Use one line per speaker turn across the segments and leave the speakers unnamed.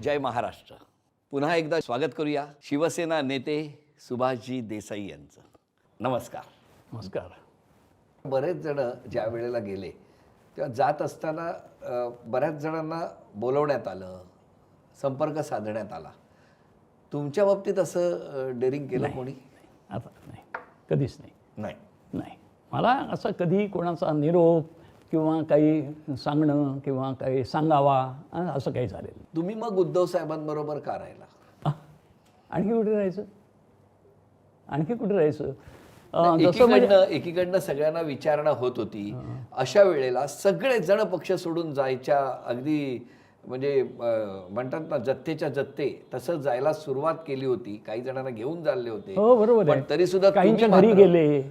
जय महाराष्ट्र. पुन्हा एकदा स्वागत करूया शिवसेना नेते सुभाषजी देसाई यांचं. नमस्कार.
नमस्कार.
बरेच जण ज्या वेळेला गेले तेव्हा जात असताना बऱ्याच जणांना बोलवण्यात आलं, संपर्क साधण्यात आला. तुमच्या बाबतीत असं डेअरिंग केलं कोणी?
आता नाही, कधीच नाही.
नाही.
नाही, मला असं कधी कोणाचा निरोप किंवा काही सांगणं किंवा काही सांगावा असं काही झालेलं नाही.
तुम्ही मग उद्धव साहेबांबरोबर का राहिला?
आणखी कुठे राहायचं? आणखी कुठे राहायचं? जसं
एकीकडनं सगळ्यांना विचारणा होत होती. अशा वेळेला सगळेजण पक्ष सोडून जायच्या अगदी म्हणजे म्हणतात ना जत्थेच्या जत्थे तसं जायला सुरुवात केली होती. काही जणांना घेऊन चालले होते.
हो बरोबर आहे.
पण तरी सुद्धा
काहींच्या घरी गेले,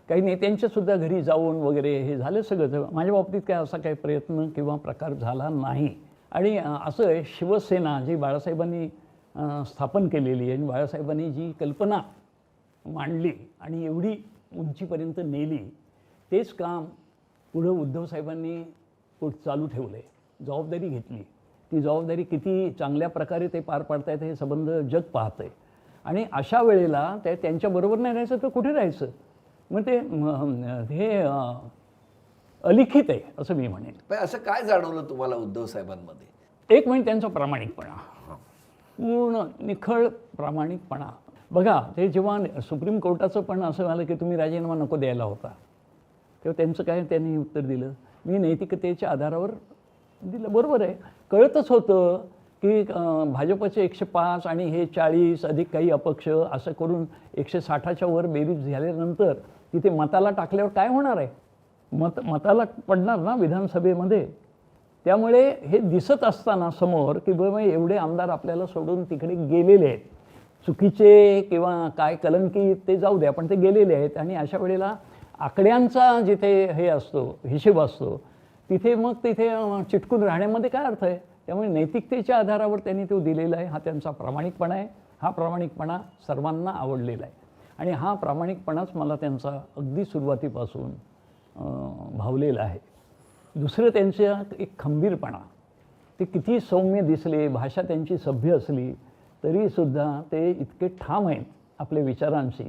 काही नेत्यांच्या सुद्धा घरी जाऊन वगैरे हे झालं सगळं. माझ्या बाबतीत काय असा काही प्रयत्न किंवा प्रकार झाला नाही. आणि असं आहे, शिवसेना जी बाळासाहेबांनी स्थापन केलेली आहे आणि बाळासाहेबांनी जी कल्पना मांडली आणि एवढी उंचीपर्यंत नेली, तेच काम पुढं उद्धवसाहेबांनी चालू ठेवलं आहे. जबाबदारी घेतली. ती जबाबदारी किती चांगल्या प्रकारे ते पार पाडतायत हे संबंध जग पाहतं आहे. आणि अशा वेळेला त्यांच्याबरोबर नाही राहायचं तर कुठे राहायचं? मग ते हे अलिखित आहे असं मी म्हणेन.
पण असं काय जाणवलं तुम्हाला उद्धव साहेबांमध्ये?
एक म्हणजे त्यांचा प्रामाणिकपणा, पूर्ण निखळ प्रामाणिकपणा. बघा, ते जेव्हा सुप्रीम कोर्टाचं पण असं झालं की तुम्ही राजीनामा नको द्यायला होता, तेव्हा त्यांचं काय त्यांनी उत्तर दिलं, मी नैतिकतेच्या आधारावर दिलं. बरोबर आहे. कळतच होतं की भाजपचे 105 आणि हे 40 अधिक काही अपक्ष असं करून 160च्या वर बेरीज झाल्यानंतर तिथे मताला टाकल्यावर काय होणार आहे? मताला पडणार ना विधानसभेमध्ये. त्यामुळे हे दिसत असताना समोर की बाबा एवढे आमदार आपल्याला सोडून तिकडे गेलेले आहेत, चुकीचे किंवा काय कलंकित ते जाऊ द्या, पण ते गेलेले आहेत. आणि अशा वेळेला आकड्यांचा जिथे हे असतो, हिशेब असतो, तिथे मग तिथे चिटकून राहण्यामध्ये काय अर्थ आहे? त्यामुळे नैतिकतेच्या आधारावर त्यांनी तो दिलेला आहे. हा त्यांचा प्रामाणिकपणा आहे. हा प्रामाणिकपणा सर्वांना आवडलेला आहे. आणि हा प्रामाणिकपणाच मला त्यांचा अगदी सुरुवातीपासून भावलेला आहे. दुसरं त्यांचा एक खंबीरपणा. ते किती सौम्य दिसले, भाषा त्यांची सभ्य असली तरीसुद्धा ते इतके ठाम आहेत आपल्या विचारांशी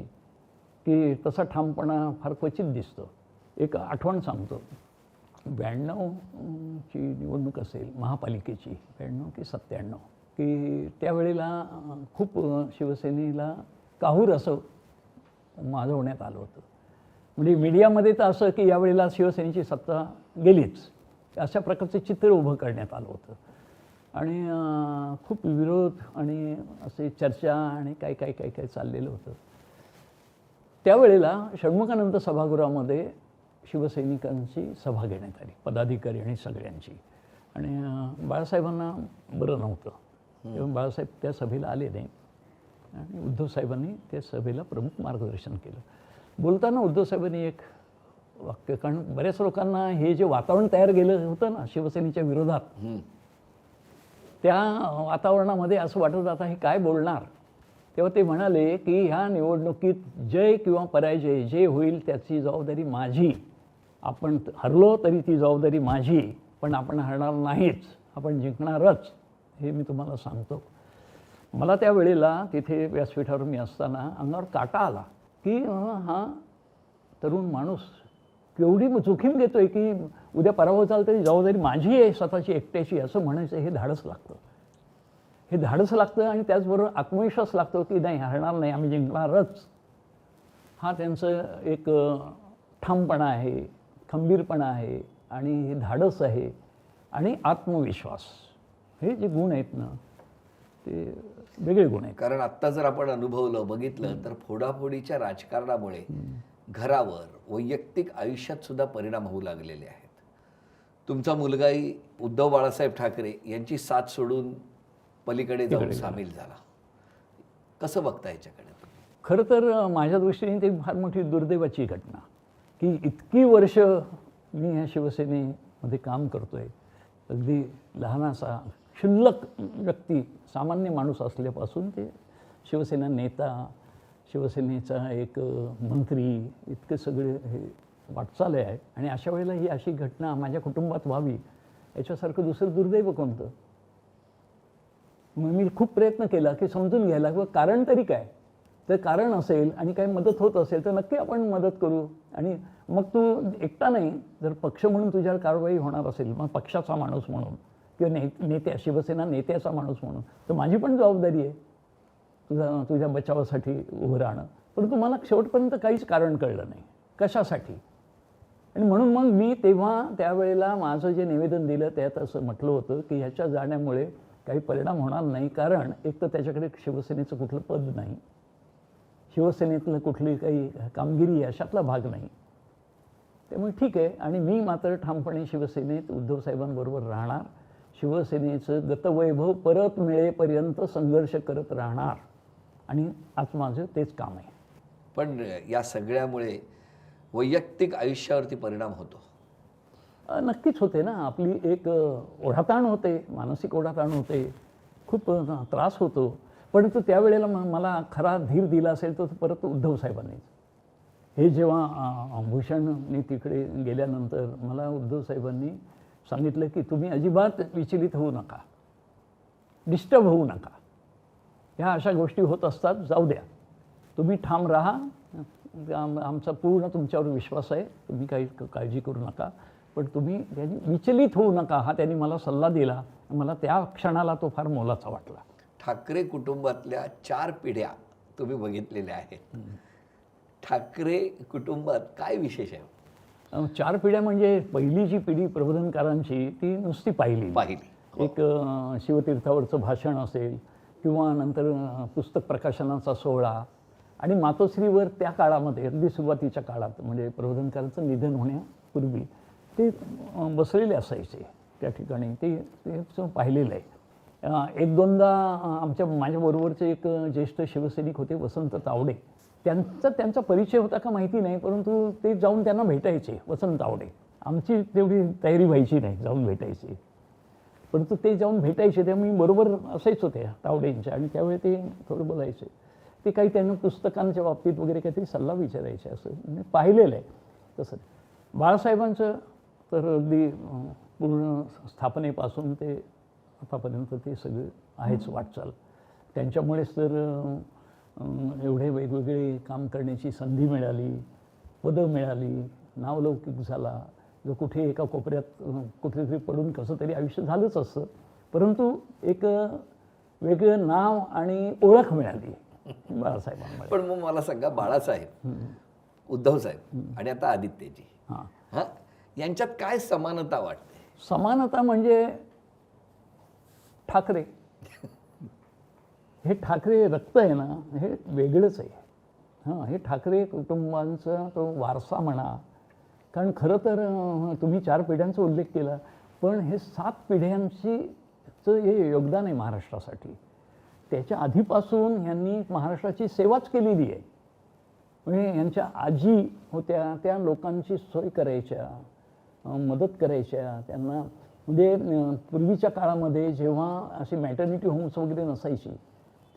की तसा ठामपणा फार क्वचित दिसतो. एक आठवण सांगतो. 92ची निवडणूक असेल महापालिकेची, 92 की 97, की त्यावेळेला खूप शिवसेनेला काहूर असं माजवण्यात आलं होतं. म्हणजे मीडियामध्ये तर असं की यावेळेला शिवसेनेची सत्ता गेलीच अशा प्रकारचं चित्र उभं करण्यात आलं होतं. आणि खूप विरोध आणि असे चर्चा आणि काय काय काय काय चाललेलं होतं. त्यावेळेला षण्मुखानंद सभागृहामध्ये शिवसैनिकांची सभा घेण्यात आली, पदाधिकारी आणि सगळ्यांची. आणि बाळासाहेबांना बरं नव्हतं, तेव्हा बाळासाहेब त्या सभेला आले नाही. आणि उद्धवसाहेबांनी त्या सभेला प्रमुख मार्गदर्शन केलं. बोलताना उद्धवसाहेबांनी एक वाक्य, कारण बऱ्याच लोकांना हे जे वातावरण तयार केलं होतं ना शिवसेनेच्या विरोधात, त्या वातावरणामध्ये असं वाटत आता हे काय बोलणार. तेव्हा ते म्हणाले की ह्या निवडणुकीत जय किंवा पराजय जे होईल त्याची जबाबदारी माझी. आपण हरलो तरी ती जबाबदारी माझी, पण आपण हरणार नाहीच, आपण जिंकणारच, हे मी तुम्हाला सांगतो. मला त्यावेळेला तिथे व्यासपीठावर मी असताना अंगावर काटा आला की हा तरुण माणूस केवढी जोखीम घेतो आहे की उद्या पराभव झाला तरी जबाबदारी माझी आहे स्वतःची एकट्याची, असं म्हणायचं. हे धाडस लागतं, हे धाडस लागतं. आणि त्याचबरोबर आत्मविश्वास लागतो की नाही, हरणार नाही, आम्ही जिंकणारच. हा त्यांचं एक ठामपणा आहे, खंबीरपणा आहे आणि हे धाडस आहे आणि आत्मविश्वास. हे जे गुण आहेत ना ते वेगळे गुण आहेत.
कारण आत्ता जर आपण अनुभवलं बघितलं तर फोडाफोडीच्या राजकारणामुळे घरावर वैयक्तिक आयुष्यात सुद्धा परिणाम होऊ लागलेले आहेत. तुमचा मुलगाही उद्धव बाळासाहेब ठाकरे यांची साथ सोडून पलीकडे जाऊन सामील झाला. कसं बघता याच्याकडे?
खरं तर माझ्या दृष्टीने ती फार मोठी दुर्दैवाची घटना की इतकी वर्ष मी ह्या शिवसेनेमध्ये काम करतो आहे. अगदी लहानासा क्षुल्लक व्यक्ती, सामान्य माणूस असल्यापासून ते शिवसेना नेता, शिवसेनेचा एक मंत्री, इतके सगळे हे वाटचाल आहे. आणि अशा वेळेला ही अशी घटना माझ्या कुटुंबात व्हावी याच्यासारखं दुसरं दुर्दैव कोणतं? मग मी खूप प्रयत्न केला की समजून घ्यायला किंवा कारण तरी काय, तर कारण असेल आणि काही मदत होत असेल तर नक्की आपण मदत करू. आणि मग तू एकटा नाही, जर पक्ष म्हणून तुझ्यावर कारवाई होणार असेल, मग पक्षाचा माणूस म्हणून किंवा नेत्या शिवसेना नेत्याचा माणूस म्हणून, तर माझी पण जबाबदारी आहे तुझ्या बचावासाठी उभं राहणं. परंतु मला शेवटपर्यंत काहीच कारण कळलं नाही कशासाठी. आणि म्हणून मग मी त्यावेळेला माझं जे निवेदन दिलं त्यात असं म्हटलं होतं की ह्याच्या जाण्यामुळे काही परिणाम होणार नाही, कारण एक तर त्याच्याकडे शिवसेनेचं कुठलं पद नाही, शिवसेनेतलं कुठली काही कामगिरी अशातला भाग नाही. त्यामुळे ठीक आहे. आणि मी मात्र ठामपणे शिवसेनेत उद्धवसाहेबांबरोबर राहणार, शिवसेनेचं गतवैभव परत मिळेपर्यंत संघर्ष करत राहणार. आणि आज माझं तेच काम आहे.
पण या सगळ्यामुळे वैयक्तिक आयुष्यावरती परिणाम होतो.
नक्कीच होते ना. आपली एक ओढाताण होते, मानसिक ओढाताण होते, खूप त्रास होतो. परंतु त्यावेळेला मला खरा धीर दिला असेल तर परत उद्धवसाहेबांनीच. हे जेव्हा भूषणनी तिकडे गेल्यानंतर मला उद्धवसाहेबांनी सांगितलं की तुम्ही अजिबात विचलित होऊ नका, डिस्टर्ब होऊ नका, ह्या अशा गोष्टी होत असतात, जाऊ द्या, तुम्ही ठाम राहा, आमचा पूर्ण तुमच्यावर विश्वास आहे, तुम्ही काही काळजी करू नका, पण तुम्ही त्यांनी विचलित होऊ नका, हा त्यांनी मला सल्ला दिला. मला त्या क्षणाला तो फार मोलाचा वाटला.
ठाकरे कुटुंबातल्या 4 पिढ्या तुम्ही बघितलेल्या आहेत. ठाकरे कुटुंबात काय विशेष आहे?
4 पिढ्या म्हणजे पहिली जी पिढी प्रबोधनकारांची ती नुसती पाहिली. एक शिवतीर्थावरचं भाषण असेल किंवा नंतर पुस्तक प्रकाशनाचा सोहळा. आणि मातोश्रीवर त्या काळामध्ये अगदी सुरुवातीच्या काळात म्हणजे प्रबोधनकारांचं निधन होण्यापूर्वी ते बसलेले असायचे त्या ठिकाणी. ते पाहिलेलं आहे. एक दोनदा माझ्याबरोबरचे एक ज्येष्ठ शिवसैनिक होते वसंत तावडे, त्यांचा परिचय होता का माहिती नाही, परंतु ते जाऊन त्यांना भेटायचे. वसंत तावडे, आमची तेवढी तयारी व्हायची नाही जाऊन भेटायची, परंतु ते जाऊन भेटायचे. तेव्हा मी बरोबर असायचो त्या तावडेंच्या. आणि त्यावेळी ते थोडं बोलायचे. ते काही त्यांना पुस्तकांच्या बाबतीत वगैरे काहीतरी सल्ला विचारायचे, असं मी पाहिलेलं आहे. तसं बाळासाहेबांचं तर अगदी पूर्ण स्थापनेपासून ते आतापर्यंत ते सगळं आहेच वाटचाल. त्यांच्यामुळेच तर एवढे वेगवेगळे काम करण्याची संधी मिळाली, पदं मिळाली, नावलौकिक झाला. जो कुठे एका कोपऱ्यात कुठेतरी पडून कसं तरी आयुष्य झालंच असतं, परंतु एक वेगळं नाव आणि ओळख मिळाली बाळासाहेबांमुळे.
पण मग मला सांगा, बाळासाहेब, उद्धवसाहेब आणि आता आदित्यजी, हां, यांच्यात काय समानता वाटते?
समानता म्हणजे ठाकरे. हे ठाकरे रक्त आहे ना, हे वेगळंच आहे. हां, हे ठाकरे कुटुंबांचा तो वारसा म्हणा. कारण खरं तर तुम्ही 4 पिढ्यांचा उल्लेख केला, पण हे 7 पिढ्यांचं हे योगदान आहे महाराष्ट्रासाठी. त्याच्या आधीपासून यांनी महाराष्ट्राची सेवाच केलेली आहे. म्हणजे यांच्या आजी होत्या, त्या लोकांची सोय करायच्या, मदत करायच्या त्यांना. म्हणजे पूर्वीच्या काळामध्ये जेव्हा अशी मॅटर्निटी होम्स वगैरे नसायची,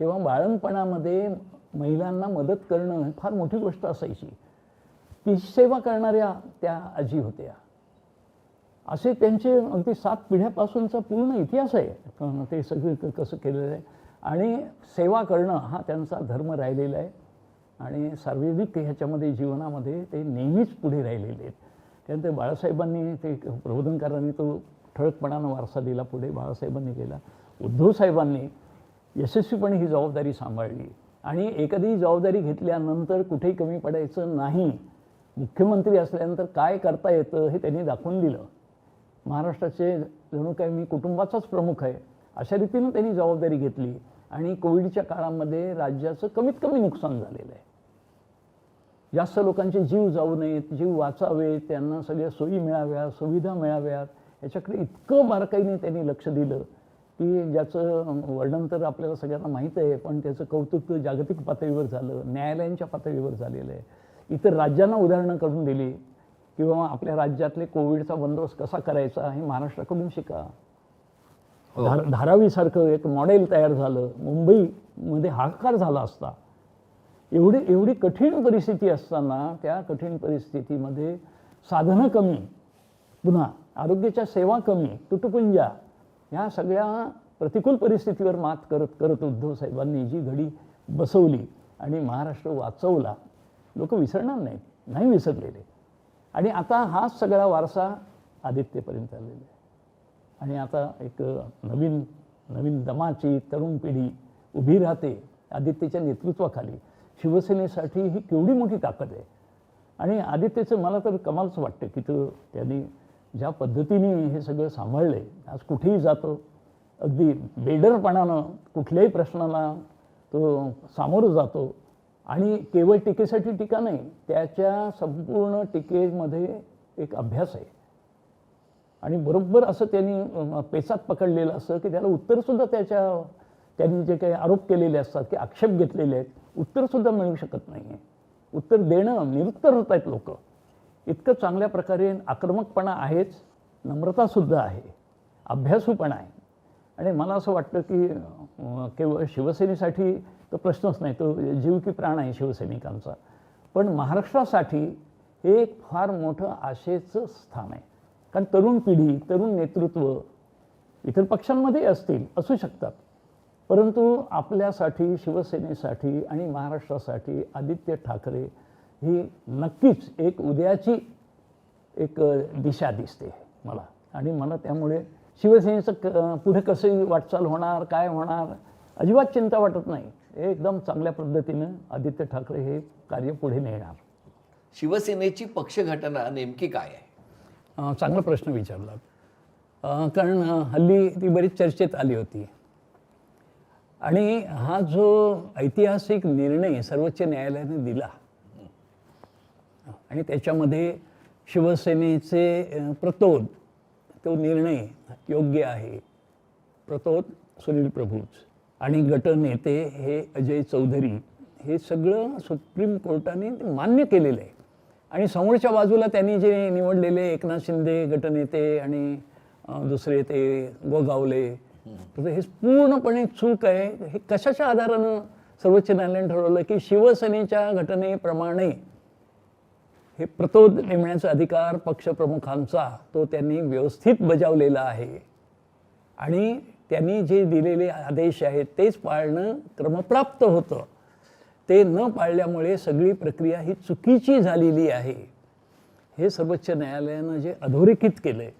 तेव्हा बाळंतपणामध्ये महिलांना मदत करणं ही फार मोठी गोष्ट असायची. ती सेवा करणाऱ्या त्या आजी होत्या. असे त्यांचे अगदी 7 पिढ्यापासूनचा पूर्ण इतिहास आहे ते सगळं कसं केलेलं आहे. आणि सेवा करणं हा त्यांचा धर्म राहिलेला आहे. आणि सार्वजनिक ह्याच्यामध्ये जीवनामध्ये ते नेहमीच पुढे राहिलेले आहेत. त्यानंतर बाळासाहेबांनी ते प्रबोधनकारांनी तो ठळकपणानं वारसा दिला, पुढे बाळासाहेबांनी केला. उद्धवसाहेबांनी यशस्वीपणे ही जबाबदारी सांभाळली. आणि एखादी जबाबदारी घेतल्यानंतर कुठेही कमी पडायचं नाही. मुख्यमंत्री असल्यानंतर काय करता येतं हे त्यांनी दाखवून दिलं. महाराष्ट्राचे जणू काय मी कुटुंबाचाच प्रमुख आहे अशा रीतीनं त्यांनी जबाबदारी घेतली. आणि कोविडच्या काळामध्ये राज्याचं कमीत कमी नुकसान झालेलं आहे. जास्त लोकांचे जीव जाऊ नयेत, जीव वाचावे, त्यांना सगळ्या सोयी मिळाव्यात, सुविधा मिळाव्यात, याच्याकडे इतकं बारकाईने त्यांनी लक्ष दिलं की ज्याचं वर्णन तर आपल्याला सगळ्यांना माहीत आहे, पण त्याचं कौतुक जागतिक पातळीवर झालं, न्यायालयांच्या पातळीवर झालेलं आहे. इतर राज्यांना उदाहरणं करून दिली किंवा आपल्या राज्यातले कोविडचा बंदोबस्त कसा करायचा हे महाराष्ट्राकडून शिका. धारावीसारखं एक मॉडेल तयार झालं. मुंबईमध्ये हाहाकार झाला असता. एवढी कठीण परिस्थिती असताना त्या कठीण परिस्थितीमध्ये साधनं कमी, पुन्हा आरोग्याच्या सेवा कमी, तुटपुंजा, ह्या सगळ्या प्रतिकूल परिस्थितीवर मात करत करत उद्धव साहेबांनी जी घडी बसवली आणि महाराष्ट्र वाचवला, लोक विसरणार नाहीत, नाही विसरलेले. आणि आता हा सगळा वारसा आदित्यपर्यंत आलेला आहे. आणि आता एक नवीन नवीन दमाची तरुण पिढी उभी राहते आदित्यच्या नेतृत्वाखाली. शिवसेनेसाठी ही केवढी मोठी ताकद आहे. आणि आदित्यचं मला तर कमालच वाटतं की त्यांनी ज्या पद्धतीने हे सगळं सांभाळलं आहे. आज कुठेही जातो, अगदी बेडरपणानं कुठल्याही प्रश्नाला तो सामोरं जातो. आणि केवळ टीकेसाठी टीका नाही, त्याच्या संपूर्ण टीकेमध्ये एक अभ्यास आहे. आणि बरोबर असं त्यांनी पेचात पकडलेलं असं की त्याला उत्तरसुद्धा त्यांनी जे काही आरोप केलेले असतात की आक्षेप घेतलेले आहेत, उत्तरसुद्धा मिळू शकत नाही आहे. उत्तर देणं निरुत्तर होत आहेत लोक. इतकं चांगल्या प्रकारे आक्रमकपणा आहेच, नम्रतासुद्धा आहे, अभ्यासूपणा आहे. आणि मला असं वाटतं की केवळ शिवसेनेसाठी तो प्रश्नच नाही, तो जीव की प्राण आहे शिवसैनिकांचा. पण महाराष्ट्रासाठी हे एक फार मोठं आशेचं स्थान आहे. कारण तरुण पिढी, तरुण नेतृत्व इतर पक्षांमध्ये असू शकतात, परंतु आपल्यासाठी, शिवसेनेसाठी आणि महाराष्ट्रासाठी आदित्य ठाकरे ही नक्कीच एक उद्याची एक दिशा दिसते मला. आणि मला त्यामुळे शिवसेनेचं पुढे कसं वाटचाल होणार, काय होणार, अजिबात चिंता वाटत नाही. एकदम चांगल्या पद्धतीनं आदित्य ठाकरे हे कार्य पुढे नेणार.
शिवसेनेची पक्षघटना नेमकी काय आहे?
चांगला प्रश्न विचारला. कारण हल्ली ती बरीच चर्चेत आली होती. आणि हा जो ऐतिहासिक निर्णय सर्वोच्च न्यायालयाने दिला आणि त्याच्यामध्ये शिवसेनेचे प्रतोद, तो निर्णय योग्य आहे. प्रतोद सुनील प्रभूच आणि गटनेते हे अजय चौधरी, हे सगळं सुप्रीम कोर्टाने मान्य केलेलं आहे. आणि समोरच्या बाजूला त्यांनी जे निवडलेले एकनाथ शिंदे गटनेते आणि दुसरे ते गोगावले, तर हे पूर्णपणे चूक आहे. हे कशाच्या आधारानं सर्वोच्च न्यायालयाने ठरवलं की शिवसेनेच्या घटनेप्रमाणे हे प्रतोद नेमण्याचा अधिकार पक्षप्रमुखांचा तो त्यांनी व्यवस्थित बजावलेला आहे. आणि त्यांनी जे दिलेले आदेश आहेत तेच पाळणं क्रमप्राप्त होतं. ते न पाळल्यामुळे सगळी प्रक्रिया ही चुकीची झालेली आहे. हे सर्वोच्च न्यायालयानं जे अधोरेखित केलं आहे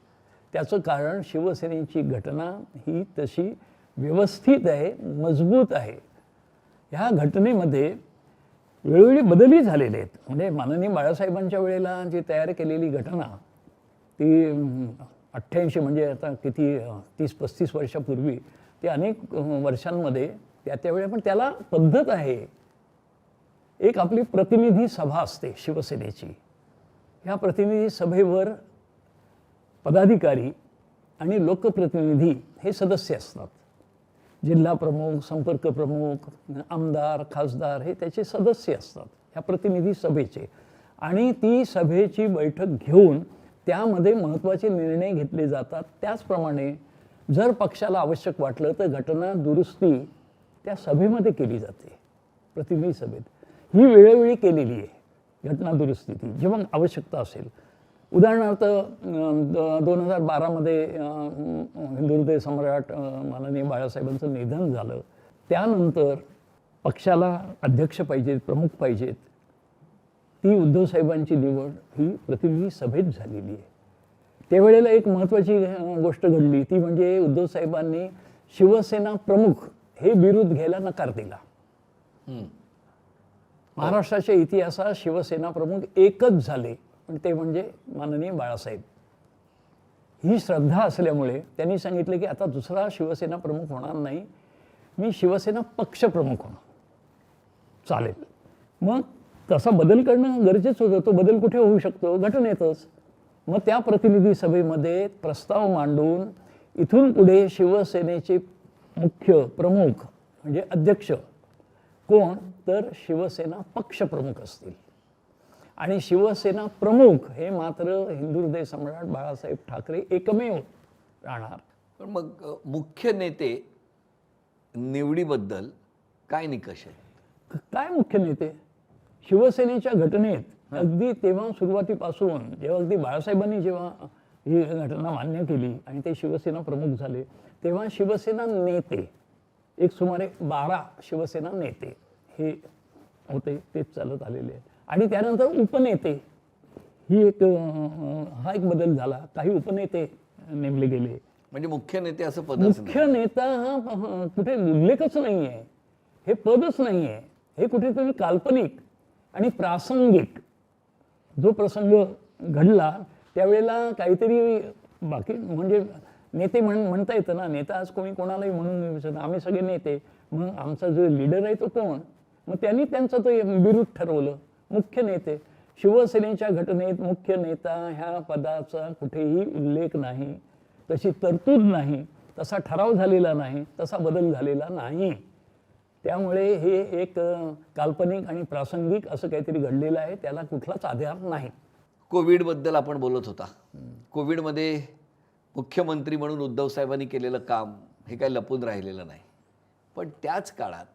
त्याचं कारण शिवसेनेची घटना ही तशी व्यवस्थित आहे, मजबूत आहे. ह्या घटनेमध्ये वेळोवेळी बदलही झालेले आहेत. म्हणजे माननीय बाळासाहेबांच्या वेळेला जी तयार केलेली घटना ती 88 म्हणजे आता किती 30-35 वर्षापूर्वी, ते अनेक वर्षांमध्ये त्यावेळेला पण त्याला पद्धत आहे. एक आपली प्रतिनिधी सभा असते शिवसेनेची. ह्या प्रतिनिधी सभेवर पदाधिकारी आणि लोकप्रतिनिधी हे सदस्य असतात. जिल्हा प्रमुख, संपर्क प्रमुख, आमदार, खासदार हे त्याचे सदस्य असतात ह्या प्रतिनिधी सभेचे. आणि ती सभेची बैठक घेऊन त्यामध्ये महत्त्वाचे निर्णय घेतले जातात. त्याचप्रमाणे जर पक्षाला आवश्यक वाटलं तर घटना दुरुस्ती त्या सभेमध्ये केली जाते. प्रतिनिधी सभेत ही वेळोवेळी केलेली आहे घटना दुरुस्ती ती जेव्हा आवश्यकता असेल. उदाहरणार्थ 2012मध्ये हिंदुहृदय सम्राट माननीय बाळासाहेबांचं निधन झालं. त्यानंतर पक्षाला अध्यक्ष पाहिजेत, प्रमुख पाहिजेत. ती उद्धव साहेबांची निवड ही प्रतिनिधी सभेत झालेली आहे. त्यावेळेला एक महत्त्वाची गोष्ट घडली, ती म्हणजे उद्धव साहेबांनी शिवसेना प्रमुख हे बिरुद घ्यायला नकार दिला. महाराष्ट्राच्या इतिहासात शिवसेना प्रमुख एकच झाले, पण ते म्हणजे माननीय बाळासाहेब. ही श्रद्धा असल्यामुळे त्यांनी सांगितलं की आता दुसरा शिवसेना प्रमुख होणार नाही, मी शिवसेना पक्षप्रमुख होणार. चालेल. मग तसा बदल करणं गरजेचं होतं. तो बदल कुठे होऊ शकतो? घटनेतच. मग त्या प्रतिनिधी सभेमध्ये प्रस्ताव मांडून इथून पुढे शिवसेनेचे मुख्य प्रमुख म्हणजे अध्यक्ष कोण, तर शिवसेना पक्षप्रमुख असतील. आणि शिवसेना प्रमुख हे मात्र हिंदुहृदय सम्राट बाळासाहेब ठाकरे एकमेव राहणार.
पण मग मुख्य नेते निवडीबद्दल काय निकष आहे?
काय मुख्य नेते? शिवसेनेच्या घटनेत अगदी तेव्हा सुरुवातीपासून जेव्हा अगदी बाळासाहेबांनी जेव्हा ही घटना मान्य केली आणि ते शिवसेना प्रमुख झाले, तेव्हा शिवसेना नेते एक सुमारे 12 शिवसेना नेते हे होते, तेच चालत आलेले आहे. आणि त्यानंतर उपनेते ही एक हा एक बदल झाला. काही उपनेते नेमले गेले.
म्हणजे मुख्य नेते असं पदच नाही.
मुख्य नेता हा कुठे उल्लेखच नाही आहे, हे पदच नाही आहे. हे कुठेतरी काल्पनिक आणि प्रासंगिक जो प्रसंग घडला त्यावेळेला काहीतरी बाकी म्हणजे नेते म्हणता येतं ना, नेता आज कोणी कोणालाही म्हणून विचारतं आम्ही सगळे नेते, मग आमचा जो लीडर आहे तो कोण, मग त्यांनी त्यांचं तो विरुद्ध ठरवलं. मुख्य नेते शिवसेनेच्या घटनेत मुख्य नेता ह्या पदाचा कुठेही उल्लेख नाही, तशी तरतूद नाही, तसा ठराव झालेला नाही, तसा बदल झालेला नाही. त्यामुळे हे एक काल्पनिक आणि प्रासंगिक असं काहीतरी घडलेलं आहे, त्याला कुठलाच आधार नाही.
कोविडबद्दल आपण बोलत होता. कोविडमध्ये मुख्यमंत्री म्हणून उद्धव साहेबांनी केलेलं काम हे काही लपून राहिलेलं नाही. पण त्याच काळात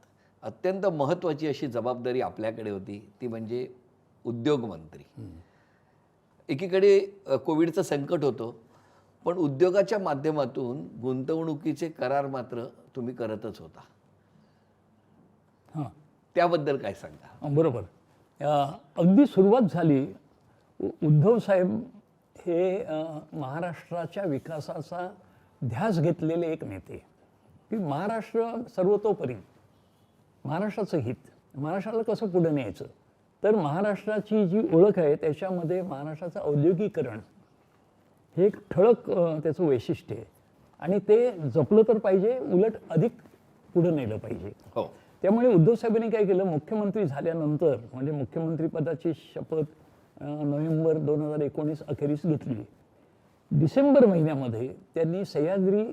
अत्यंत महत्त्वाची अशी जबाबदारी आपल्याकडे होती, ती म्हणजे उद्योगमंत्री. एकीकडे कोविडचं संकट होतं, पण उद्योगाच्या माध्यमातून गुंतवणुकीचे करार मात्र तुम्ही करतच होता.
हां,
त्याबद्दल काय सांगा?
बरोबर. अगदी सुरुवात झाली. उद्धव साहेब हे महाराष्ट्राच्या विकासाचा ध्यास घेतलेले एक नेते, की महाराष्ट्र सर्वतोपरी महाराष्ट्राचं हित, महाराष्ट्राला कसं पुढे न्यायचं, तर महाराष्ट्राची जी ओळख आहे त्याच्यामध्ये महाराष्ट्राचं औद्योगिकरण हे एक ठळक त्याचं वैशिष्ट्य आहे. आणि ते जपलं तर पाहिजे, उलट अधिक पुढे नेलं पाहिजे.
हो.
त्यामुळे उद्धव साहेबांनी काय केलं, मुख्यमंत्री झाल्यानंतर म्हणजे मुख्यमंत्री पदाची शपथ नोव्हेंबर 2019 अखेरीस घेतली. डिसेंबर महिन्यामध्ये त्यांनी सह्याद्री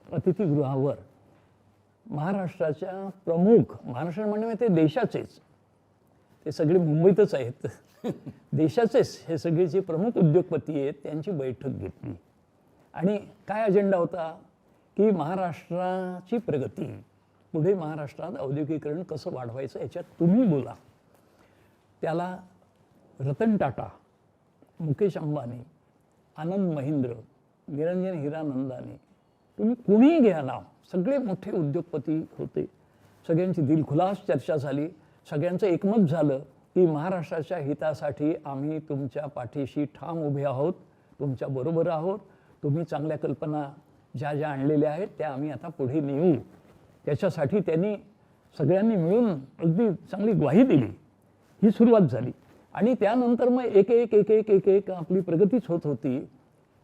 अतिथीगृहावर महाराष्ट्राच्या प्रमुख, महाराष्ट्र म्हणजे ते देशाचेच, ते सगळे मुंबईतच आहेत, देशाचेच हे सगळे जे प्रमुख उद्योगपती आहेत त्यांची बैठक घेतली. आणि काय अजेंडा होता, की महाराष्ट्राची प्रगती, पुढे महाराष्ट्रात औद्योगिकरण कसं वाढवायचं याच्यात तुम्ही बोला. त्याला रतन टाटा, मुकेश अंबानी, आनंद महिंद्र, निरंजन हिरानंदानी, तुम्ही कुणीही घ्या नाव, सगळे मोठे उद्योगपती होते. सगळ्यांची दिलखुलास चर्चा झाली. सगळ्यांचं एकमत झालं की महाराष्ट्राच्या हितासाठी आम्ही तुमच्या पाठीशी ठाम उभे आहोत, तुमच्या बरोबर आहोत. तुम्ही चांगल्या कल्पना ज्या ज्या आणलेल्या आहेत त्या आम्ही आता पुढे नेऊ. त्याच्यासाठी त्यांनी सगळ्यांनी मिळून अगदी चांगली ग्वाही दिली. ही सुरुवात झाली. आणि त्यानंतर मग एक एक एक एक एक एक आपली प्रगतीच होत होती.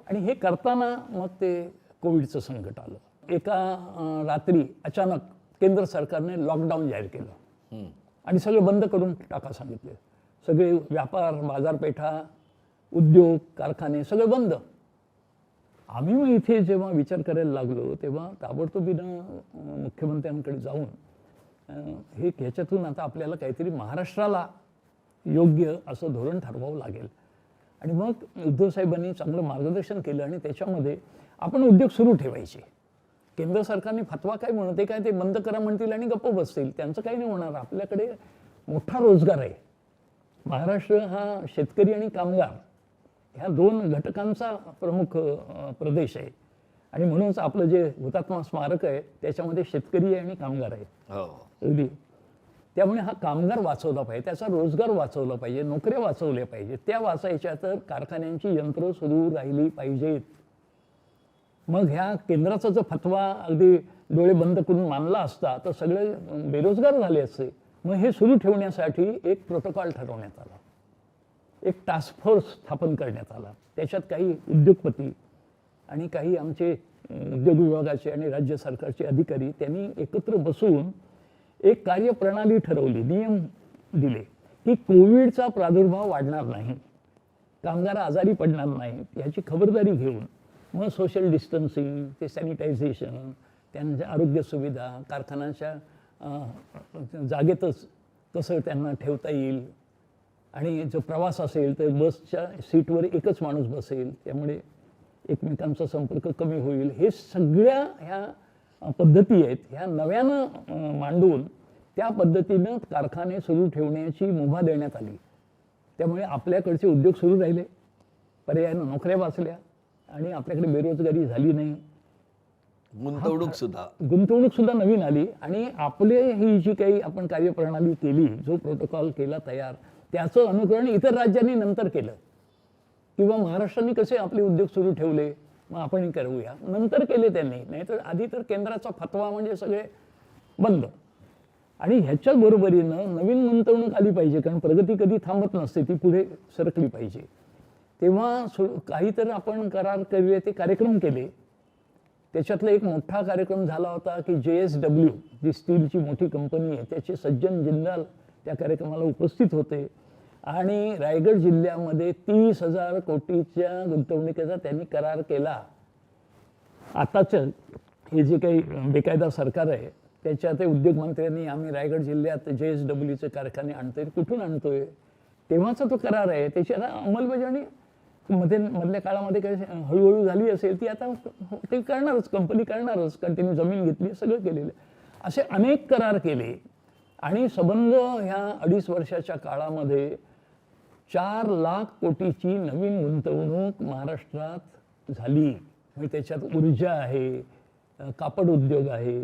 आणि हे करताना मग ते कोविडचं संकट आलं. एका रात्री अचानक केंद्र सरकारने लॉकडाऊन जाहीर केलं आणि सगळं बंद करून टाका सांगितले. सगळे व्यापार, बाजारपेठा, उद्योग, कारखाने सगळे बंद. आम्ही मग इथे जेव्हा विचार करायला लागलो तेव्हा ताबडतोबीनं मुख्यमंत्र्यांकडे जाऊन हे ह्याच्यातून आता आपल्याला काहीतरी महाराष्ट्राला योग्य असं धोरण ठरवावं लागेल. आणि मग उद्धव साहेबांनी चांगलं मार्गदर्शन केलं आणि त्याच्यामध्ये आपण उद्योग सुरू ठेवायचे. केंद्र सरकारने फतवा काय म्हणते, काय ते बंद करा म्हणतील आणि गप्प बसतील, त्यांचं काही नाही होणार. आपल्याकडे मोठा रोजगार आहे. महाराष्ट्र हा शेतकरी आणि कामगार ह्या दोन घटकांचा प्रमुख प्रदेश आहे. आणि म्हणूनच आपलं जे हुतात्मा स्मारक आहे त्याच्यामध्ये शेतकरी आहे आणि कामगार आहे. अगदी त्यामुळे हा कामगार वाचवला पाहिजे, त्याचा रोजगार वाचवला पाहिजे, नोकऱ्या वाचवल्या पाहिजे. त्या वाचायच्या तर कारखान्यांची यंत्र सुरू राहिली पाहिजेत. मग ह्या केंद्राचा जो फतवा अगदी डोळे बंद करून मानला असता तर सगळे बेरोजगार झाले असते. मग हे सुरू ठेवण्यासाठी एक प्रोटोकॉल ठरवण्यात आला, एक टास्क फोर्स स्थापन करण्यात आला. त्याच्यात काही उद्योगपती आणि काही आमचे उद्योग विभागाचे आणि राज्य सरकारचे अधिकारी त्यांनी एकत्र बसून एक कार्यप्रणाली ठरवली, नियम दिले की कोविडचा प्रादुर्भाव वाढणार नाही, कामगार आजारी पडणार नाहीत याची खबरदारी घेऊन मग सोशल डिस्टन्सिंग, ते सॅनिटायझेशन, त्यांच्या आरोग्य सुविधा, कारखान्याच्या जागेतच कसं त्यांना ठेवता येईल. आणि जो प्रवास असेल तर बसच्या सीटवर एकच माणूस बसेल, त्यामुळे एकमेकांचा संपर्क कमी होईल. हे सगळ्या ह्या पद्धती आहेत, ह्या नव्यानं मांडून त्या पद्धतीनं कारखाने सुरू ठेवण्याची मुभा देण्यात आली. त्यामुळे आपल्याकडचे उद्योग सुरू राहिले, पर्यायानं नोकऱ्या वाचल्या आणि आपल्याकडे बेरोजगारी झाली नाही.
गुंतवणूक सुद्धा
गुंतवणूक सुद्धा नवीन आली आणि आपले ही जी काही आपण कार्यप्रणाली केली, जो प्रोटोकॉल केला तयार, त्याचं अनुकरण इतर राज्यांनी नंतर केलं. किंवा महाराष्ट्राने कसे आपले उद्योग सुरू ठेवले, मग आपणही करूया, नंतर केले त्यांनी. नाहीतर आधी तर केंद्राचा फतवा म्हणजे सगळे बंद. आणि ह्याच्याच बरोबरीनं नवीन गुंतवणूक आली पाहिजे, कारण प्रगती कधी थांबत नसते, ती पुढे सरकली पाहिजे. तेव्हा काहीतरी आपण करार करूया, ते कार्यक्रम केले. त्याच्यातला एक मोठा कार्यक्रम झाला होता की JSW, जी स्टीलची मोठी कंपनी आहे, त्याचे सज्जन जिंदाल त्या कार्यक्रमाला उपस्थित होते. आणि रायगड जिल्ह्यामध्ये 30,000 कोटीच्या गुंतवणुकीचा त्यांनी करार केला. आताचं हे जे काही बेकायदा सरकार आहे, त्याच्या ते उद्योगमंत्र्यांनी आम्ही रायगड जिल्ह्यात JSWचे कारखाने आणतोय. कुठून आणतोय? तेव्हाचा तो करार आहे. त्याची आता अंमलबजावणी मधल्या काळामध्ये काही हळूहळू झाली असेल, ती आता ते करणारच, कंपनी करणारच, कारण त्यांनी जमीन घेतली, सगळं केलेलं. असे अनेक करार केले आणि संबंध ह्या 2.5 वर्षाच्या काळामध्ये 4 लाख कोटीची नवीन गुंतवणूक महाराष्ट्रात झाली. म्हणजे त्याच्यात ऊर्जा आहे, कापड उद्योग आहे,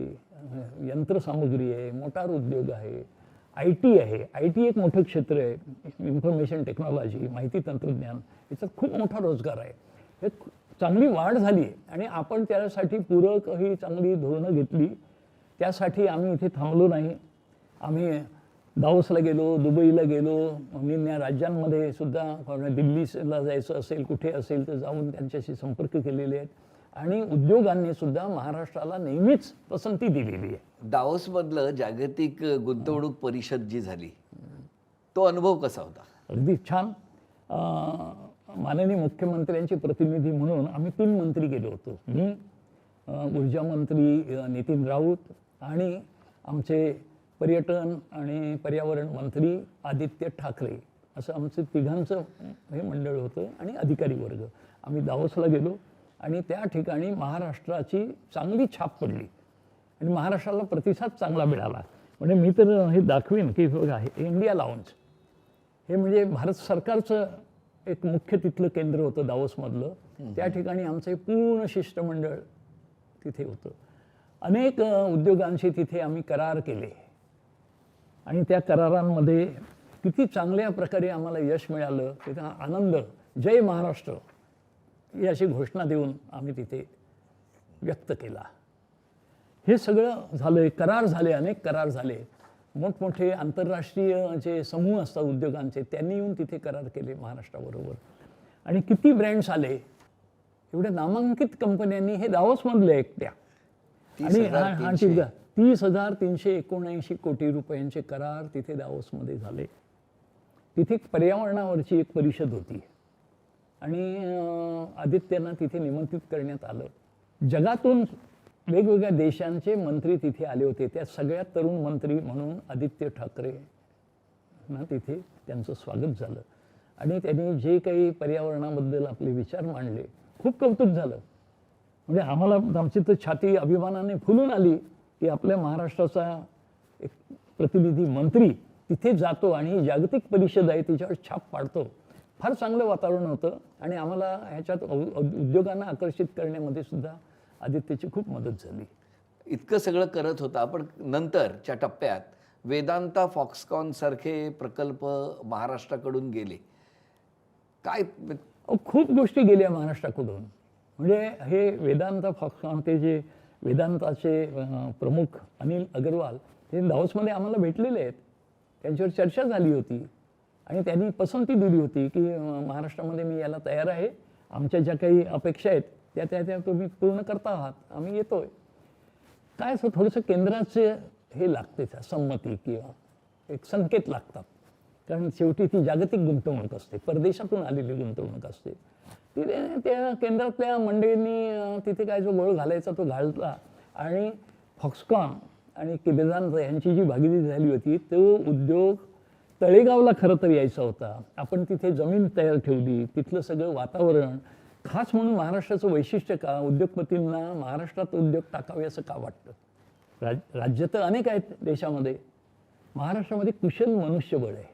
यंत्रसामुग्री आहे, मोटार उद्योग आहे, IT आहे. IT एक मोठं क्षेत्र आहे, इन्फॉर्मेशन टेक्नॉलॉजी, माहिती तंत्रज्ञान, याच्यात खूप मोठा रोजगार आहे. हे चांगली वाढ झाली आहे आणि आपण त्यासाठी पूरक ही चांगली धोरणं घेतली. त्यासाठी आम्ही इथे थांबलो नाही. आम्ही दावोसला गेलो, दुबईला गेलो, अन्य राज्यांमध्ये सुद्धा, दिल्लीला जायचं असेल, कुठे असेल तर जाऊन त्यांच्याशी संपर्क केलेले आहेत. आणि उद्योगांनी सुद्धा महाराष्ट्राला नेहमीच पसंती दिलेली आहे.
दावोसमधलं जागतिक गुंतवणूक परिषद जी झाली, तो अनुभव कसा होता?
अगदी छान. माननीय मुख्यमंत्र्यांचे प्रतिनिधी म्हणून आम्ही 3 मंत्री गेलो होतो. मी, ऊर्जा मंत्री नितीन राऊत आणि आमचे पर्यटन आणि पर्यावरण मंत्री आदित्य ठाकरे, असं आमचं 3घांचं हे मंडळ होतं आणि अधिकारी वर्ग. आम्ही दावोसला गेलो आणि त्या ठिकाणी महाराष्ट्राची चांगली छाप पडली आणि महाराष्ट्राला प्रतिसाद चांगला मिळाला. म्हणजे मी तर हे दाखवीन की बघा, हे इंडिया लाऊंज, हे म्हणजे भारत सरकारचं एक मुख्य तिथलं केंद्र होतं दावोसमधलं. त्या ठिकाणी आमचं पूर्ण शिष्टमंडळ तिथे होतं. अनेक उद्योगांशी तिथे आम्ही करार केले आणि त्या करारांमध्ये किती चांगल्या प्रकारे आम्हाला यश मिळालं, त्याचा आनंद, जय महाराष्ट्र ही अशी घोषणा देऊन आम्ही तिथे व्यक्त केला. हे सगळं झालं, करार झाले, अनेक करार झाले. मोठमोठे आंतरराष्ट्रीय जे समूह असतात उद्योगांचे, त्यांनी येऊन तिथे करार केले महाराष्ट्राबरोबर. आणि किती ब्रँड्स आले, एवढ्या नामांकित कंपन्यांनी, हे दावोसमधले एकट्या. आणि 30,379 कोटी रुपयांचे करार तिथे दावोसमध्ये झाले. तिथे पर्यावरणावरची एक परिषद होती आणि आदित्यना तिथे निमंत्रित करण्यात आलं. जगातून वेगवेगळ्या देशांचे मंत्री तिथे आले होते. त्या सगळ्यात तरुण मंत्री म्हणून आदित्य ठाकरे ना तिथे त्यांचं स्वागत झालं आणि त्यांनी जे काही पर्यावरणाबद्दल आपले विचार मांडले, खूप कौतुक झालं. म्हणजे आम्हाला आमची तर छाती अभिमानाने फुलून आली की आपल्या महाराष्ट्राचा एक प्रतिनिधी मंत्री तिथे जातो आणि ही जागतिक परिषद आहे तिच्यावर छाप पाडतो. फार चांगलं वातावरण होतं आणि आम्हाला ह्याच्यात उद्योगांना आकर्षित करण्यामध्ये सुद्धा आदित्यची खूप मदत झाली.
इतकं सगळं करत होता, पण नंतरच्या टप्प्यात वेदांता, फॉक्सकॉन सारखे प्रकल्प महाराष्ट्राकडून गेले. काय
खूप गोष्टी गेल्या महाराष्ट्राकडून. म्हणजे हे वेदांता, फॉक्सकॉन, ते जे वेदांताचे प्रमुख अनिल अग्रवाल हे दावोसमध्ये आम्हाला भेटलेले आहेत. त्यांच्यावर चर्चा झाली होती आणि त्यांनी पसंती दिली होती की महाराष्ट्रामध्ये मी यायला तयार आहे, आमच्या ज्या काही अपेक्षा आहेत त्या तुम्ही पूर्ण करता आहात, आम्ही येतोय. काय असं थोडंसं केंद्राचे हे लागते, संमती किंवा एक संकेत लागतात. कारण शेवटी ती जागतिक गुंतवणूक असते, परदेशातून आलेली गुंतवणूक असते. तिथे त्या केंद्रातल्या मंडळींनी तिथे काय जो गोळ घालायचा तो घालला आणि फॉक्सकॉन आणि वेदांता यांची जी भागीदारी झाली होती, तो उद्योग तळेगावला खरं तर यायचा होता. आपण तिथे जमीन तयार ठेवली, तिथलं सगळं वातावरण, खास म्हणून महाराष्ट्राचं वैशिष्ट्य का, उद्योगपतींना महाराष्ट्रात उद्योग टाकावे असं का वाटतं. राज्य तर अनेक आहेत देशामध्ये, महाराष्ट्रामध्ये कुशल मनुष्यबळ आहे.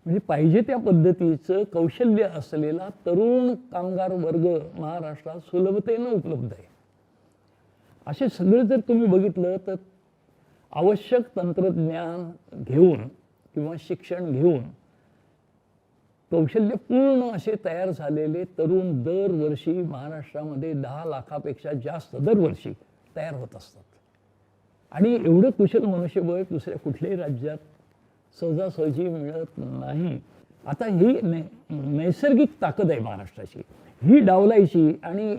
म्हणजे पाहिजे त्या पद्धतीचं कौशल्य असलेला तरुण कामगार वर्ग महाराष्ट्रात सुलभतेनं उपलब्ध आहे. असे सगळे जर तुम्ही बघितलं तर आवश्यक तंत्रज्ञान घेऊन किंवा शिक्षण घेऊन कौशल्यपूर्ण असे तयार झालेले तरुण दरवर्षी महाराष्ट्रामध्ये 10 लाखापेक्षा जास्त दरवर्षी तयार होत असतात. आणि एवढं कुशल मनुष्यबळ दुसऱ्या कुठल्याही राज्यात सहजासहजी मिळत नाही. आता ही नैसर्गिक ताकद आहे महाराष्ट्राची, ही डावलायची. आणि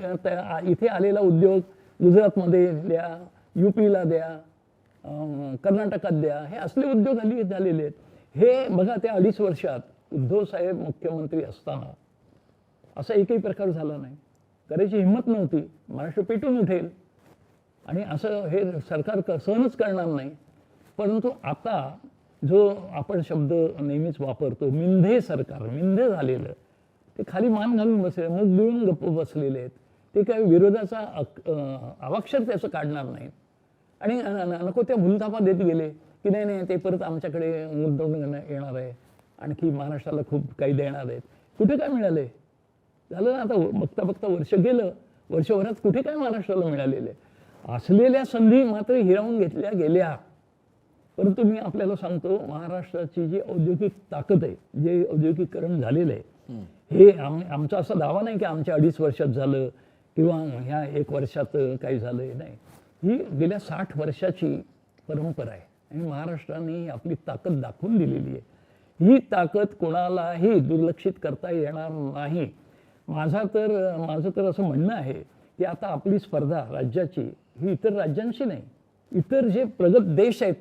इथे आलेला उद्योग गुजरातमध्ये द्या, UPला द्या, कर्नाटकात द्या, हे असले उद्योग हल्ली झालेले आहेत. हे बघा, त्या 2.5 वर्षात उद्धव साहेब मुख्यमंत्री असताना असा एकही प्रकार झाला नाही. करायची हिंमत नव्हती. महाराष्ट्र पेटून उठेल आणि असं हे सरकार सहनच करणार नाही. परंतु आता जो आपण शब्द नेहमीच वापरतो, मिंधे सरकार, मिंधे झालेलं, ते खाली मान घालून बसले, मुख गिळून गप्प बसलेले आहेत. ते काय विरोधाचा अवाक्षर त्याचं काढणार नाहीत. आणि नको त्या भूलथापा देत गेले की नाही नाही, ते परत आमच्याकडे गुंतवणूक येणार आहे, आणखी महाराष्ट्राला खूप काही देणार आहेत. कुठे काय मिळाले? झालं ना, आता बघता बघता वर्ष गेलं. वर्षभरात कुठे काय महाराष्ट्राला मिळालेले? असलेल्या संधी मात्र हिरावून घेतल्या गेल्या. परंतु मी आपल्याला सांगतो, महाराष्ट्राची जी औद्योगिक ताकद आहे, जे औद्योगिकरण झालेलं आहे, हे आमचा असा दावा नाही की आमच्या 2.5 वर्षात झालं किंवा ह्या 1 वर्षात काही झालं नाही. ही गेल्या 60 वर्षाची परंपरा आहे आणि महाराष्ट्राने आपली ताकद दाखवून दिलेली आहे. ही ताकद कोणालाही दुर्लक्षित करता येणार नाही. माझं तर असं म्हणणं आहे की आता आपली स्पर्धा राज्याची ही इतर राज्यांशी नाही, इतर जे प्रगत देश आहेत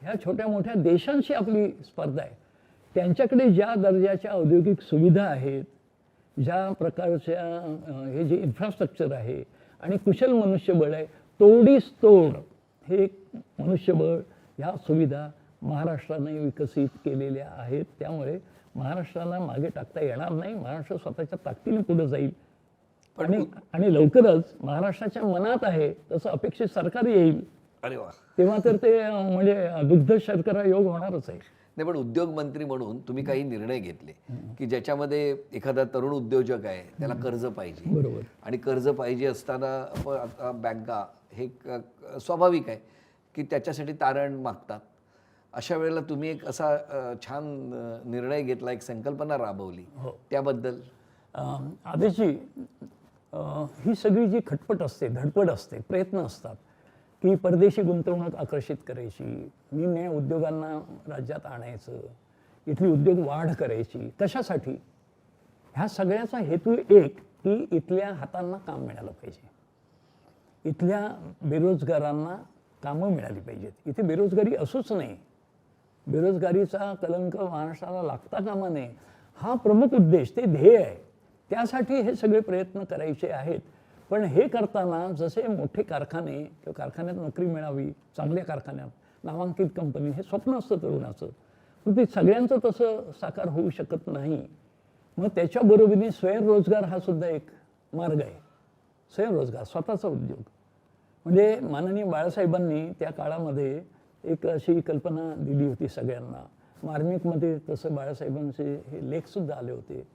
ह्या छोट्या मोठ्या देशांशी आपली स्पर्धा आहे. त्यांच्याकडे ज्या दर्जाच्या औद्योगिक सुविधा आहेत, ज्या प्रकारच्या हे जे इन्फ्रास्ट्रक्चर आहे आणि कुशल मनुष्यबळ आहे, तोडीस तोड हे मनुष्यबळ, ह्या सुविधा महाराष्ट्राने विकसित केलेल्या आहेत. त्यामुळे महाराष्ट्राला मागे टाकता येणार नाही. महाराष्ट्र स्वतःच्या ताकदीने पुढे जाईल. आणि लवकरच महाराष्ट्राच्या मनात आहे तसं अपेक्षित सरकार येईल.
अरे वा.
तेव्हा तर ते म्हणजे दुग्ध शर्करा योग होणारच आहे.
नाही, पण उद्योगमंत्री म्हणून तुम्ही काही निर्णय घेतले की ज्याच्यामध्ये एखादा तरुण उद्योजक आहे, त्याला कर्ज पाहिजे.
बरोबर.
आणि कर्ज पाहिजे असताना आता बँका हे स्वाभाविक आहे की त्याच्यासाठी तारण मागतात. अशा वेळेला तुम्ही एक असा छान निर्णय घेतला, एक संकल्पना राबवली. त्याबद्दल
आदेशजी, ही सगळी जी खटपट असते, धडपड असते, प्रयत्न असतात की परदेशी गुंतवणूक आकर्षित करायची, निम्या उद्योगांना राज्यात आणायचं, इथली उद्योग वाढ करायची. कशासाठी? ह्या सगळ्याचा हेतू एक की इथल्या हातांना काम मिळालं पाहिजे, इथल्या बेरोजगारांना कामं मिळाली पाहिजेत. इथे बेरोजगारी असूच नाही, बेरोजगारीचा कलंक महाराष्ट्राला लागता कामा नये, हा प्रमुख उद्देश, ते ध्येय आहे. त्यासाठी हे सगळे प्रयत्न करायचे आहेत. पण हे करताना जसे मोठे कारखाने किंवा कारखान्यात नोकरी मिळावी, चांगल्या कारखान्यात, नामांकित कंपनी, हे स्वप्न असतं तरुणाचं. पण ते सगळ्यांचं तसं साकार होऊ शकत नाही. मग त्याच्याबरोबरीने स्वयंरोजगार हा सुद्धा एक मार्ग आहे. स्वयंरोजगार, स्वतःचा उद्योग. म्हणजे माननीय बाळासाहेबांनी त्या काळामध्ये एक अशी कल्पना दिली होती सगळ्यांना. मार्मिकमध्ये तसं बाळासाहेबांचे हे लेखसुद्धा आले होते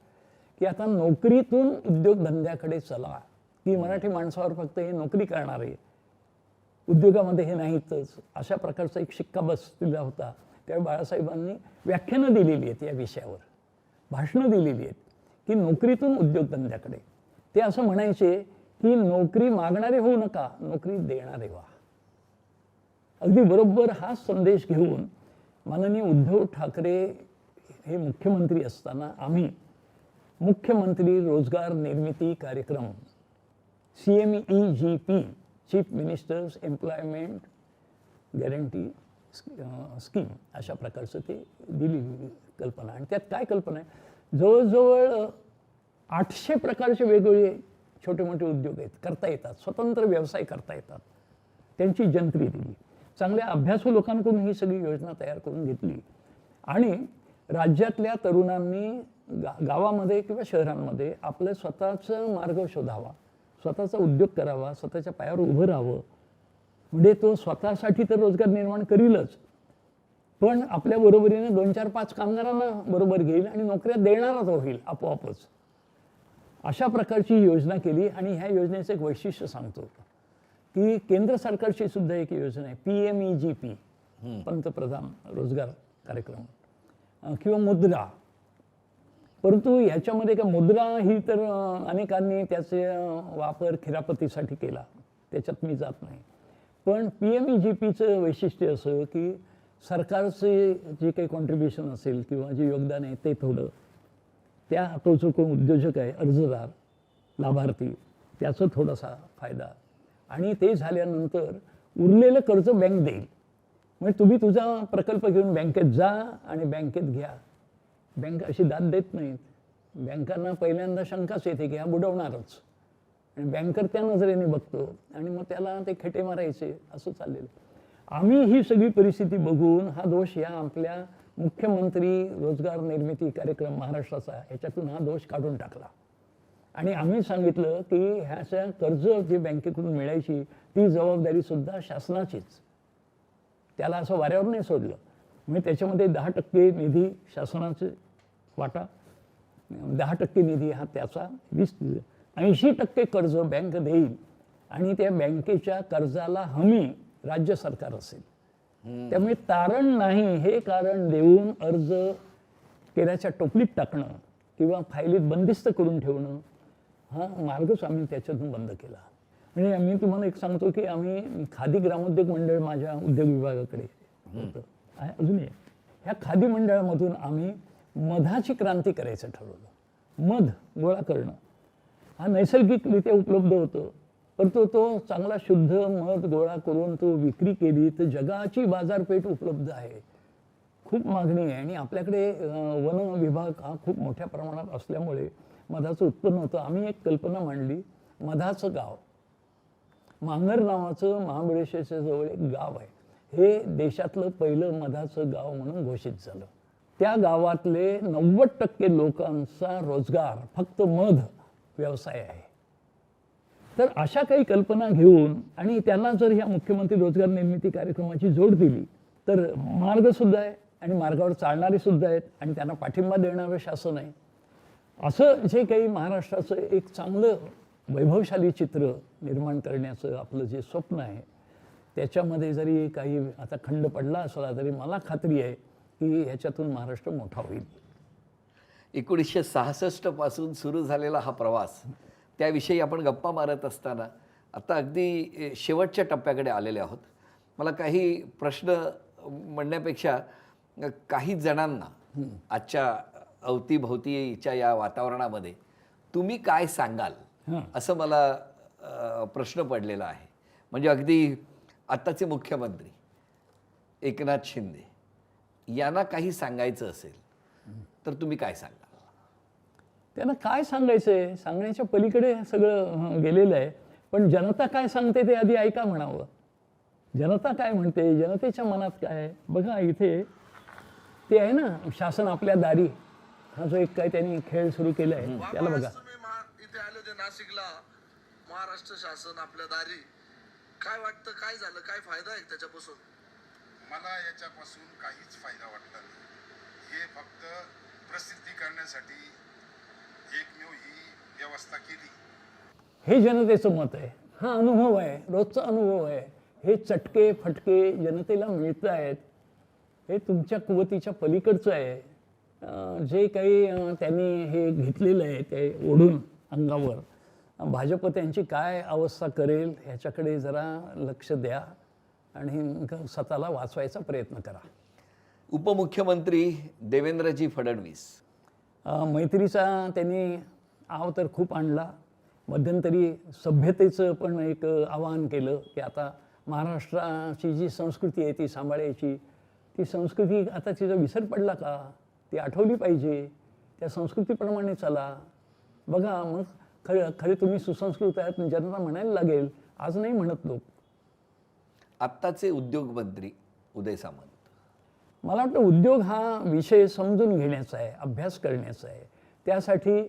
की आता नोकरीतून उद्योगधंद्याकडे चला, की मराठी माणसावर फक्त हे नोकरी करणारे, उद्योगामध्ये हे नाहीतच, अशा प्रकारचा एक शिक्का बसलेला होता. त्यावेळी बाळासाहेबांनी व्याख्यानं दिलेली आहेत या विषयावर, भाषणं दिलेली आहेत की नोकरीतून उद्योगधंद्याकडे. ते असं म्हणायचे की नोकरी मागणारे होऊ नका, नोकरी देणारे व्हा. अगदी बरोबर हाच संदेश घेऊन माननीय उद्धव ठाकरे हे मुख्यमंत्री असताना आम्ही मुख्यमंत्री रोजगार निर्मिती कार्यक्रम, CMEGP, chief ministers employment guarantee scheme, अशा प्रकारचं ते दिलेली कल्पना. आणि त्यात काय कल्पना आहे, जवळजवळ 800 प्रकारचे वेगवेगळे छोटे मोठे उद्योग आहेत, करता येतात, स्वतंत्र व्यवसाय करता येतात. त्यांची जंत्री दिली. चांगल्या अभ्यासू लोकांकडून ही सगळी योजना तयार करून घेतली. आणि राज्यातल्या तरुणांनी गावामध्ये किंवा शहरांमध्ये आपलं स्वतःचं मार्ग शोधावा, स्वतःचा उद्योग करावा, स्वतःच्या पायावर उभं राहावं. म्हणजे तो स्वतःसाठी तर रोजगार निर्माण करीलच, पण आपल्या बरोबरीने 2, 4, 5 कामगारांना बरोबर घेईल आणि नोकऱ्या देणारा तो होईल आपोआपच. अशा प्रकारची योजना केली. आणि ह्या योजनेचं एक वैशिष्ट्य सांगतो की केंद्र सरकारची सुद्धा एक योजना आहे PMEGP, पंतप्रधान रोजगार कार्यक्रम, किंवा मुद्रा. परंतु ह्याच्यामध्ये काय मुद्रा ही तर अनेकांनी त्याचे वापर खिरापतीसाठी केला, त्याच्यात मी जात नाही. पण PMEGPचं वैशिष्ट्य असं की सरकारचे जे काही कॉन्ट्रीब्युशन असेल किंवा जे योगदान आहे ते थोडं, तो जो कोण उद्योजक आहे, अर्जदार, लाभार्थी, त्याचा थोडासा फायदा, आणि ते झाल्यानंतर उरलेलं कर्ज बँक देईल. म्हणजे तुम्ही तुझा प्रकल्प घेऊन बँकेत जा आणि बँकेत घ्या. बँक अशी दाद देत नाहीत. बँकांना पहिल्यांदा शंकाच येते की हा बुडवणारच, आणि बँकर त्या नजरेने बघतो आणि मग त्याला ते खेटे मारायचे, असं चाललेलं. आम्ही ही सगळी परिस्थिती बघून हा दोष या आपल्या मुख्यमंत्री रोजगार निर्मिती कार्यक्रम महाराष्ट्राचा, ह्याच्यातून हा दोष काढून टाकला. आणि आम्ही सांगितलं की ह्याच्या कर्ज जी बँकेकडून मिळायची ती जबाबदारीसुद्धा शासनाचीच. त्याला असं वाऱ्यावर नाही सोडलं. म्हणजे त्याच्यामध्ये 10% निधी शासनाचे वाटा, 10% निधी हा त्याचा, 80% कर्ज बँक देईल, आणि त्या बँकेच्या कर्जाला हमी राज्य सरकार असेल. त्यामुळे तारण नाही हे कारण देऊन अर्ज केल्याच्या टोपलीत टाकणं किंवा फायलीत बंदिस्त करून ठेवणं, हा मार्गच आम्ही त्याच्यातून बंद केला. म्हणजे मी तुम्हाला एक सांगतो की आम्ही खादी ग्रामोद्योग मंडळ माझ्या उद्योग विभागाकडे होतं, अजूनही. ह्या खादी मंडळामधून आम्ही मधाची क्रांती करायचं ठरवलं. मध गोळा करणं हा नैसर्गिकरित्या उपलब्ध होतो, परंतु तो चांगला शुद्ध मध गोळा करून तो विक्री केली तर जगाची बाजारपेठ उपलब्ध आहे, खूप मागणी आहे. आणि आपल्याकडे वन विभाग हा खूप मोठ्या प्रमाणात असल्यामुळे मधाचं उत्पन्न होतं. आम्ही एक कल्पना मांडली, मधाचं गाव. मांगर नावाचं महाबळेश्वरच्या जवळ एक गाव आहे, हे देशातलं पहिलं मधाचं गाव म्हणून घोषित झालं. त्या गावातले 90% लोकांचा रोजगार फक्त मध व्यवसाय आहे. तर अशा काही कल्पना घेऊन आणि त्यांना जर ह्या मुख्यमंत्री रोजगार निर्मिती कार्यक्रमाची जोड दिली तर मार्गसुद्धा आहे आणि मार्गावर चालणारे सुद्धा आहेत आणि त्यांना पाठिंबा देणारं शासन आहे. असं जे काही महाराष्ट्राचं एक चांगलं वैभवशाली चित्र निर्माण करण्याचं आपलं जे स्वप्न आहे, त्याच्यामध्ये जरी काही आता खंड पडला असला तरी मला खात्री आहे की ह्याच्यातून महाराष्ट्र मोठा होईल.
1966 पासून सुरू झालेला हा प्रवास, त्याविषयी आपण गप्पा मारत असताना आता अगदी शेवटच्या टप्प्याकडे आलेले आहोत. मला काही प्रश्न म्हणण्यापेक्षा काही जणांना आजच्या अवतीभोवतीच्या या वातावरणामध्ये तुम्ही काय सांगाल असं मला प्रश्न पडलेला आहे. म्हणजे अगदी आत्ताचे मुख्यमंत्री एकनाथ शिंदे यांना काही सांगायचं असेल तर तुम्ही काय सांगाल?
त्यांना काय सांगायचं आहे, सांगण्याच्या पलीकडे सगळं गेलेलं आहे. पण जनता काय सांगते ते आधी ऐका म्हणावं. जनता काय म्हणते, जनतेच्या मनात काय आहे बघा. इथे ते आहे ना, शासन आपल्या दारी, हा जो एक काय त्यांनी खेळ सुरू केला आहे त्याला बघा.
इथे आले होते नाशिकला, महाराष्ट्र शासन आपल्या दारी. काय वाटतं, काय झालं, काय फायदा आहे त्याच्यापासून?
मला याच्यापासून काहीच फायदा वाटला नाही. हे फक्त प्रसिद्धी करण्यासाठी एकमेव ही व्यवस्था केली.
हे जनतेचं मत आहे, हा अनुभव आहे, रोजचा अनुभव आहे. हे चटके फटके जनतेला मिळत आहेत, हे तुमच्या कुवतीच्या पलीकडचं आहे. जे काही त्यांनी हे घेतलेलं आहे ते ओढून अंगावर, भाजप त्यांची काय अवस्था करेल ह्याच्याकडे जरा लक्ष द्या आणि स्वतःला वाचवायचा प्रयत्न करा.
उपमुख्यमंत्री देवेंद्रजी फडणवीस,
मैत्रीचा त्यांनी आव तर खूप आणला. मध्यंतरी सभ्यतेचं पण एक आवाहन केलं की आता महाराष्ट्राची जी संस्कृती आहे ती सांभाळायची. ती संस्कृती आता तिचा विसर पडला का, ती आठवली पाहिजे. त्या संस्कृतीप्रमाणे चला. बघा मग खरे तुम्ही सुसंस्कृत आहात जनता म्हणायला लागेल. आज नाही म्हणत लोक.
आत्ताचे उद्योगमंत्री उदय सामंत,
मला वाटतं उद्योग हा विषय समजून घेण्याचा आहे, अभ्यास करण्याचा आहे. त्यासाठी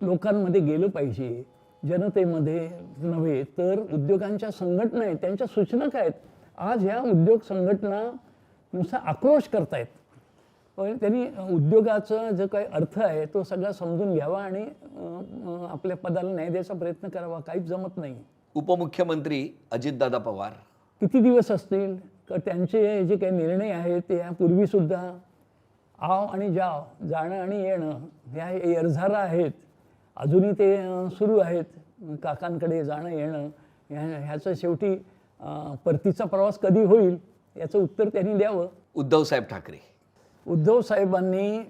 लोकांमध्ये गेलं पाहिजे, जनतेमध्ये नव्हे तर उद्योगांच्या संघटना आहेत त्यांच्या सूचना काय आहेत. आज ह्या उद्योग संघटना नुसता आक्रोश करतायत. पण त्यांनी उद्योगाचा जो काही अर्थ आहे तो सगळा समजून घ्यावा आणि आपल्या पदाला न्याय द्यायचा प्रयत्न करावा. काहीच जमत नाही.
उपमुख्यमंत्री अजितदादा पवार,
किती दिवस असतील? तर त्यांचे जे काही निर्णय आहेत ते यापूर्वीसुद्धा आव आणि जाव, जाणं आणि येणं ह्या येरझारा आहेत, अजूनही ते सुरू आहेत. काकांकडे जाणं येणं ह्याचं शेवटी परतीचा प्रवास कधी होईल याचं उत्तर त्यांनी द्यावं.
उद्धवसाहेब ठाकरे,
उद्धव साहेबांनी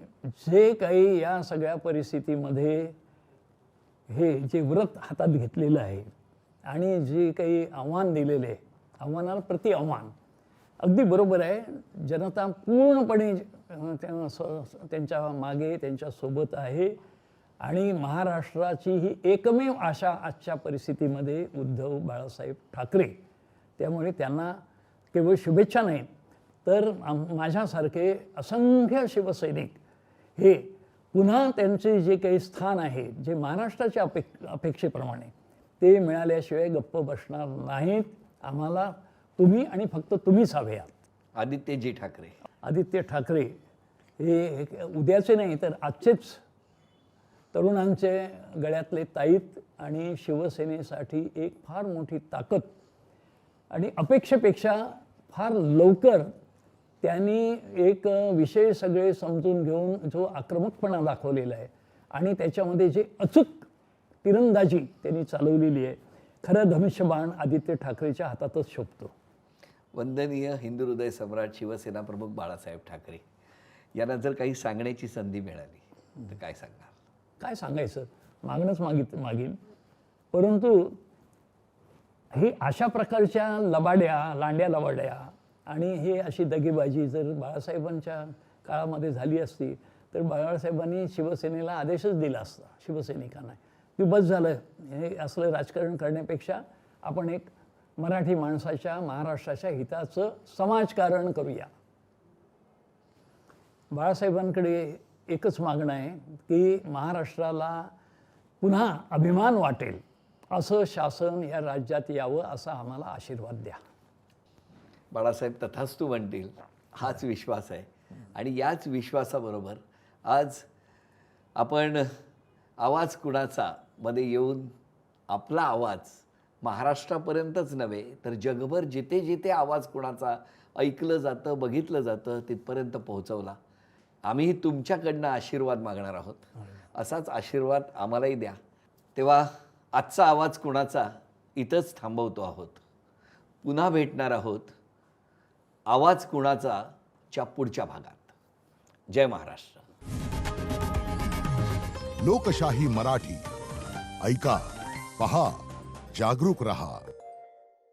जे काही या सगळ्या परिस्थितीमध्ये हे जे व्रत हातात घेतलेलं आहे आणि जे काही आव्हान दिलेलं आहे, आव्हानाला प्रति आव्हान, अगदी बरोबर आहे. जनता पूर्णपणे त्यांच्या मागे, त्यांच्यासोबत आहे आणि महाराष्ट्राची ही एकमेव आशा आजच्या परिस्थितीमध्ये उद्धव बाळासाहेब ठाकरे. त्यामुळे त्यांना केवळ शुभेच्छा नाहीत तर माझ्यासारखे असंख्य शिवसैनिक हे पुन्हा त्यांचे जे काही स्थान आहे, जे महाराष्ट्राच्या अपेक्षेप्रमाणे ते मिळाल्याशिवाय गप्प बसणार नाहीत. आम्हाला तुम्ही आणि फक्त तुम्हीच हवे आहात.
आदित्यजी ठाकरे,
आदित्य ठाकरे हे उद्याचे नाही तर आजचेच तरुणांचे गळ्यातले ताईत आणि शिवसेनेसाठी एक फार मोठी ताकद आणि अपेक्षेपेक्षा फार लवकर त्यांनी एक विषय सगळे समजून घेऊन जो आक्रमकपणा दाखवलेला आहे आणि त्याच्यामध्ये जे अचूक तिरंदाजी त्यांनी चालवलेली आहे, खरं धनुष्यबाण आदित्य ठाकरेच्या हातातच शोभतो.
वंदनीय हिंदू हृदय सम्राट शिवसेना प्रमुख बाळासाहेब ठाकरे यांना जर काही सांगण्याची संधी मिळाली तर काय सांगणार?
काय सांगायचं, मागणंच मागीन. परंतु ही अशा प्रकारच्या लांड्या लबाड्या आणि हे अशी दगेबाजी जर बाळासाहेबांच्या काळामध्ये झाली असती तर बाळासाहेबांनी शिवसेनेला आदेशच दिला असता शिवसैनिकांना की बस झालं, हे असलं राजकारण करण्यापेक्षा आपण एक मराठी माणसाच्या, महाराष्ट्राच्या हिताचं समाजकारण करूया. बाळासाहेबांकडे एकच मागणं आहे की महाराष्ट्राला पुन्हा अभिमान वाटेल असं शासन या राज्यात यावं, असा आम्हाला आशीर्वाद द्या.
बाळासाहेब तथास्तु म्हणतील हाच विश्वास आहे आणि याच विश्वासाबरोबर आज आपण आवाज कुणाचा मध्ये येऊन आपला आवाज महाराष्ट्रापर्यंतच नव्हे तर जगभर जिथे जिथे आवाज कुणाचा ऐकलं जातं, बघितलं जातं तिथपर्यंत पोहोचवला. आम्हीही तुमच्याकडनं आशीर्वाद मागणार आहोत. असाच आशीर्वाद आम्हालाही द्या. तेव्हा आजचा आवाज कुणाचा इथंच थांबवतो आहोत. पुन्हा भेटणार आहोत आवाज कुणाचा च्या पुढच्या भागात. जय महाराष्ट्र.
लोकशाही मराठी ऐका, पहा, जागरूक रहा.